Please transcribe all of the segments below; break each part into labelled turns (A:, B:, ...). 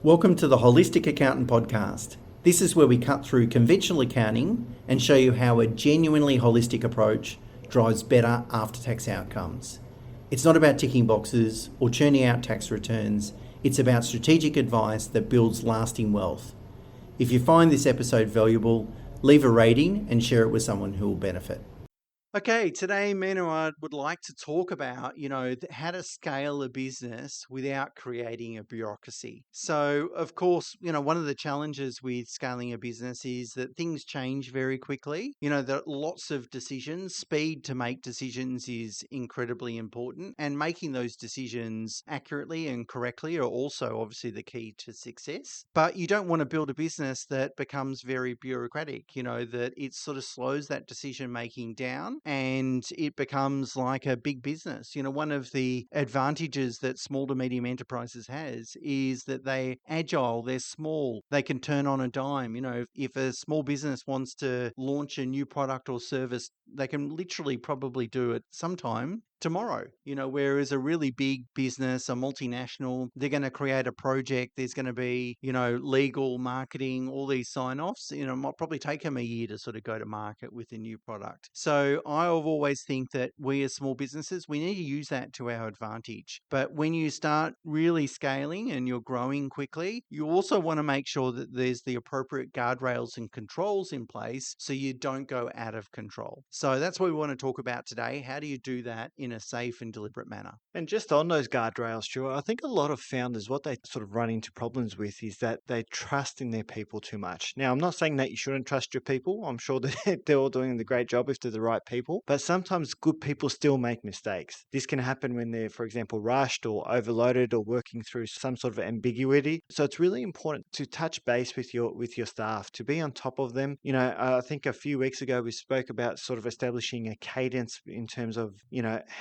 A: Welcome to the Holistic Accountant Podcast. This is where we cut through conventional accounting and show you how a genuinely holistic approach drives better after-tax outcomes. It's not about ticking boxes or churning out tax returns. It's about strategic advice that builds lasting wealth. If you find this episode valuable, leave a rating and share it with someone who will benefit. Okay, today, Mena, I would like to talk about, how to scale a business without creating a bureaucracy. So, of course, one of the challenges with scaling a business is that things change very quickly. There are lots of decisions. Speed to make decisions is incredibly important, and making those decisions accurately and correctly are also obviously the key to success. But you don't want to build a business that becomes very bureaucratic, that it sort of slows that decision making down and it becomes like a big business. One of the advantages that small to medium enterprises has is that they're agile, they're small, they can turn on a dime. If a small business wants to launch a new product or service, they can literally probably do it sometime tomorrow, whereas a really big business, a multinational, they're going to create a project. There's going to be, legal, marketing, all these sign-offs. It might probably take them a year to sort of go to market with a new product. So I always think that we as small businesses, we need to use that to our advantage. But when you start really scaling and you're growing quickly, you also want to make sure that there's the appropriate guardrails and controls in place so you don't go out of control. So that's what we want to talk about today. How do you do that in a safe and deliberate manner?
B: And just on those guardrails, Stuart, I think a lot of founders, what they sort of run into problems with is that they trust in their people too much. Now, I'm not saying that you shouldn't trust your people. I'm sure that they're all doing the great job if they're the right people. But sometimes good people still make mistakes. This can happen when they're, for example, rushed or overloaded or working through some sort of ambiguity. So it's really important to touch base with your staff, to be on top of them. I think a few weeks ago we spoke about sort of establishing a cadence in terms of,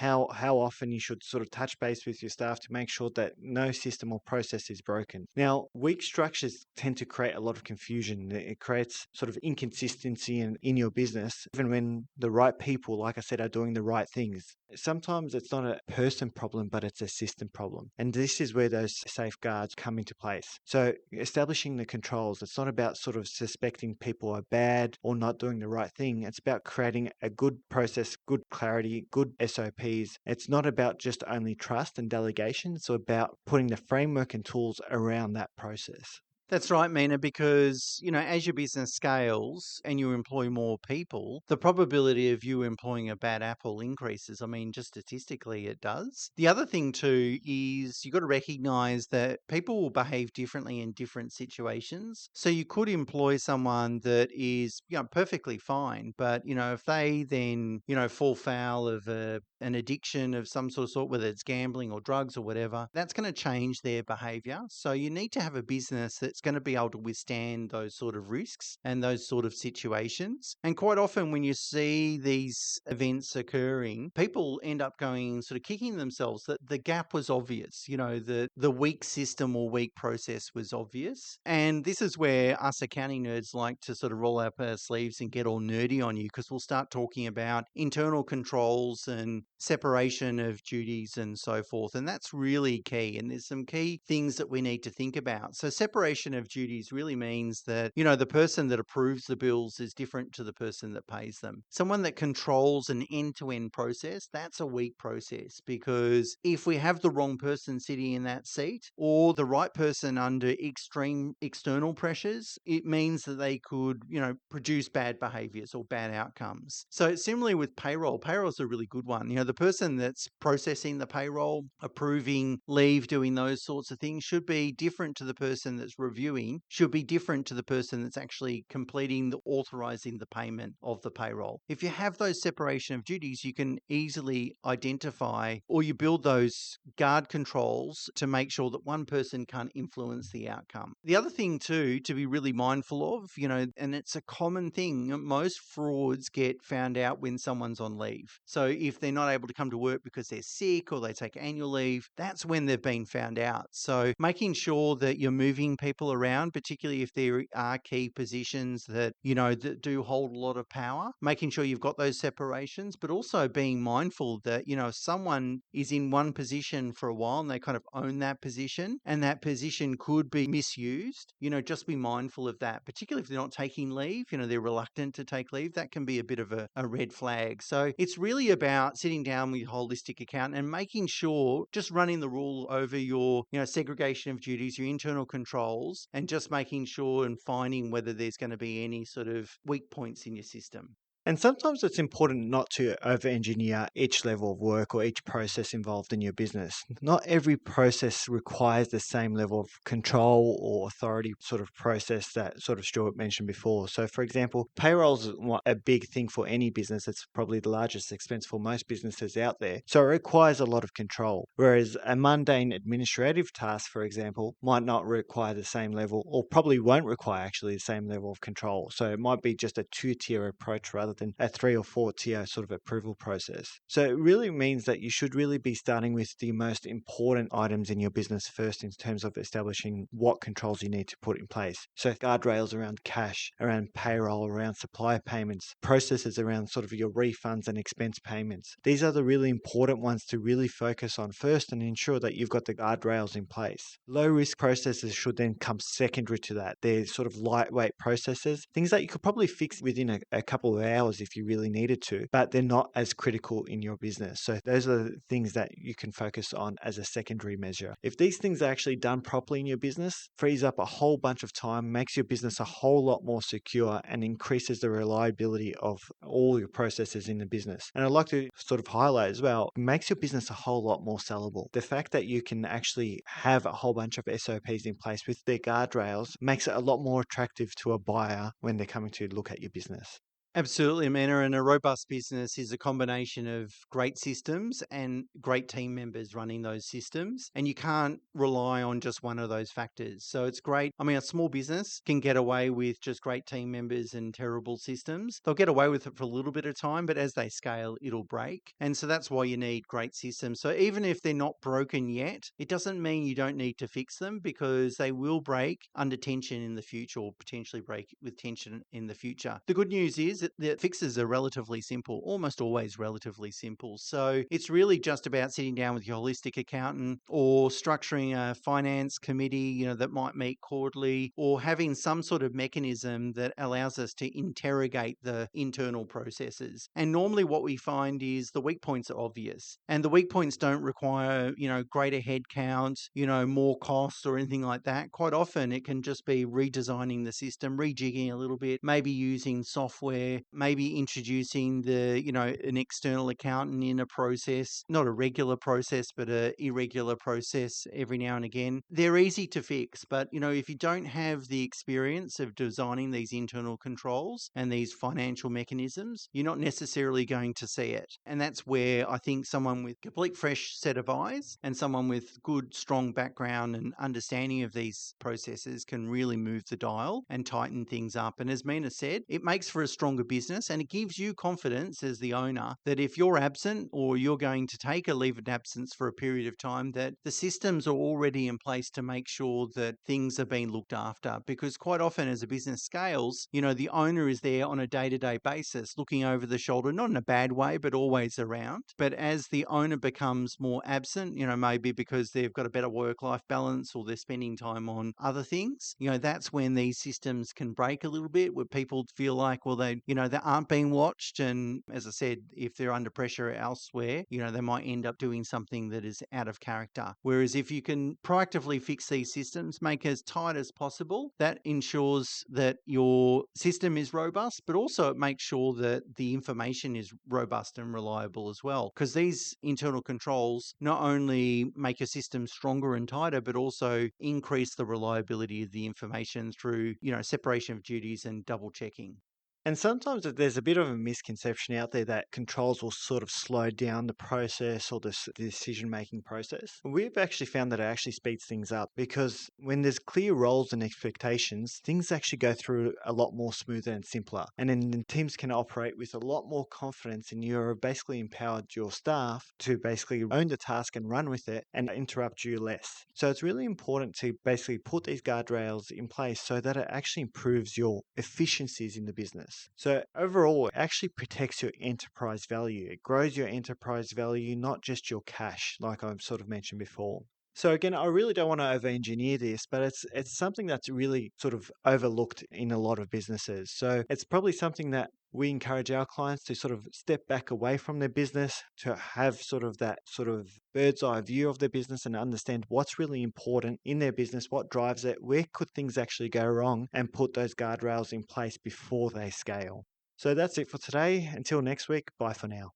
B: how often you should sort of touch base with your staff to make sure that no system or process is broken. Now, weak structures tend to create a lot of confusion. It creates sort of inconsistency in your business, even when the right people, like I said, are doing the right things. Sometimes it's not a person problem, but it's a system problem. And this is where those safeguards come into place. So establishing the controls, it's not about sort of suspecting people are bad or not doing the right thing. It's about creating a good process, good clarity, good SOPs. It's not about just only trust and delegation. It's about putting the framework and tools around that process.
A: That's right, Mena, because, as your business scales and you employ more people, the probability of you employing a bad apple increases. I mean, just statistically, it does. The other thing, too, is you've got to recognize that people will behave differently in different situations. So you could employ someone that is, perfectly fine, but, if they then, fall foul of an addiction of some sort, whether it's gambling or drugs or whatever, that's going to change their behavior. So you need to have a business that's going to be able to withstand those sort of risks and those sort of situations. And quite often when you see these events occurring, people end up going sort of kicking themselves that the gap was obvious, the weak system or weak process was obvious. And this is where us accounting nerds like to sort of roll up our sleeves and get all nerdy on you, because we'll start talking about internal controls and separation of duties and so forth. And that's really key. And there's some key things that we need to think about. So separation of duties really means that, the person that approves the bills is different to the person that pays them. Someone that controls an end-to-end process, that's a weak process, because if we have the wrong person sitting in that seat or the right person under extreme external pressures, it means that they could, produce bad behaviors or bad outcomes. So similarly with payroll is a really good one. The person that's processing the payroll, approving leave, doing those sorts of things should be different to the person that's reviewing, should be different to the person that's actually authorizing the payment of the payroll. If you have those separation of duties, you can easily identify, or you build those guard controls to make sure that one person can't influence the outcome. The other thing too, to be really mindful of, and it's a common thing, most frauds get found out when someone's on leave. So if they're not able to come to work because they're sick or they take annual leave, that's when they've been found out. So making sure that you're moving people people around, particularly if there are key positions that, that do hold a lot of power, making sure you've got those separations, but also being mindful that, if someone is in one position for a while and they kind of own that position and that position could be misused, just be mindful of that, particularly if they're not taking leave, they're reluctant to take leave. That can be a bit of a red flag. So it's really about sitting down with your holistic accountant and making sure, just running the rule over your, segregation of duties, your internal controls, and just making sure and finding whether there's going to be any sort of weak points in your system.
B: And sometimes it's important not to over engineer each level of work or each process involved in your business. Not every process requires the same level of control or authority sort of process that sort of Stuart mentioned before. So, for example, payroll is a big thing for any business. It's probably the largest expense for most businesses out there. So, it requires a lot of control. Whereas a mundane administrative task, for example, might not require the same level, or probably won't require actually the same level of control. So, it might be just a two-tier approach rather than a 3 or 4 tier sort of approval process. So it really means that you should really be starting with the most important items in your business first in terms of establishing what controls you need to put in place. So guardrails around cash, around payroll, around supplier payments, processes around sort of your refunds and expense payments. These are the really important ones to really focus on first and ensure that you've got the guardrails in place. Low risk processes should then come secondary to that. They're sort of lightweight processes, things that you could probably fix within a couple of hours if you really needed to, but they're not as critical in your business. So those are the things that you can focus on as a secondary measure. If these things are actually done properly in your business, frees up a whole bunch of time, makes your business a whole lot more secure, and increases the reliability of all your processes in the business. And I'd like to sort of highlight as well, it makes your business a whole lot more sellable. The fact that you can actually have a whole bunch of SOPs in place with their guardrails makes it a lot more attractive to a buyer when they're coming to look at your business.
A: Absolutely, Amanda. And a robust business is a combination of great systems and great team members running those systems. And you can't rely on just one of those factors. So it's great. I mean, a small business can get away with just great team members and terrible systems. They'll get away with it for a little bit of time, but as they scale, it'll break. And so that's why you need great systems. So even if they're not broken yet, it doesn't mean you don't need to fix them, because they will break under tension in the future, or potentially break with tension in the future. The good news is that the fixes are relatively simple, almost always relatively simple. So it's really just about sitting down with your holistic accountant, or structuring a finance committee, that might meet quarterly, or having some sort of mechanism that allows us to interrogate the internal processes. And normally what we find is the weak points are obvious, and the weak points don't require, greater head count, more costs or anything like that. Quite often it can just be redesigning the system, rejigging a little bit, maybe using software, maybe introducing an external accountant in a process, not a regular process, but a irregular process every now and again. They're easy to fix, but if you don't have the experience of designing these internal controls and these financial mechanisms, you're not necessarily going to see it. And that's where I think someone with complete fresh set of eyes and someone with good, strong background and understanding of these processes can really move the dial and tighten things up. And as Mena said, it makes for a stronger business, and it gives you confidence as the owner that if you're absent or you're going to take a leave of absence for a period of time, that the systems are already in place to make sure that things are being looked after. Because quite often as a business scales, the owner is there on a day-to-day basis looking over the shoulder, not in a bad way, but always around. But as the owner becomes more absent, maybe because they've got a better work-life balance or they're spending time on other things, that's when these systems can break a little bit, where people feel like, well, they aren't being watched. And as I said, if they're under pressure elsewhere, they might end up doing something that is out of character. Whereas if you can proactively fix these systems, make as tight as possible, that ensures that your system is robust, but also it makes sure that the information is robust and reliable as well. Because these internal controls not only make your system stronger and tighter, but also increase the reliability of the information through, separation of duties and double checking.
B: And sometimes there's a bit of a misconception out there that controls will sort of slow down the process or the decision-making process. We've actually found that it actually speeds things up because when there's clear roles and expectations, things actually go through a lot more smoother and simpler. And then the teams can operate with a lot more confidence, and you're basically empowered your staff to basically own the task and run with it and interrupt you less. So it's really important to basically put these guardrails in place so that it actually improves your efficiencies in the business. So overall, it actually protects your enterprise value. It grows your enterprise value, not just your cash, like I've sort of mentioned before. So again, I really don't want to over-engineer this, but it's something that's really sort of overlooked in a lot of businesses. So it's probably something that we encourage our clients to sort of step back away from their business, to have sort of that sort of bird's eye view of their business and understand what's really important in their business, what drives it, where could things actually go wrong, and put those guardrails in place before they scale. So that's it for today. Until next week, bye for now.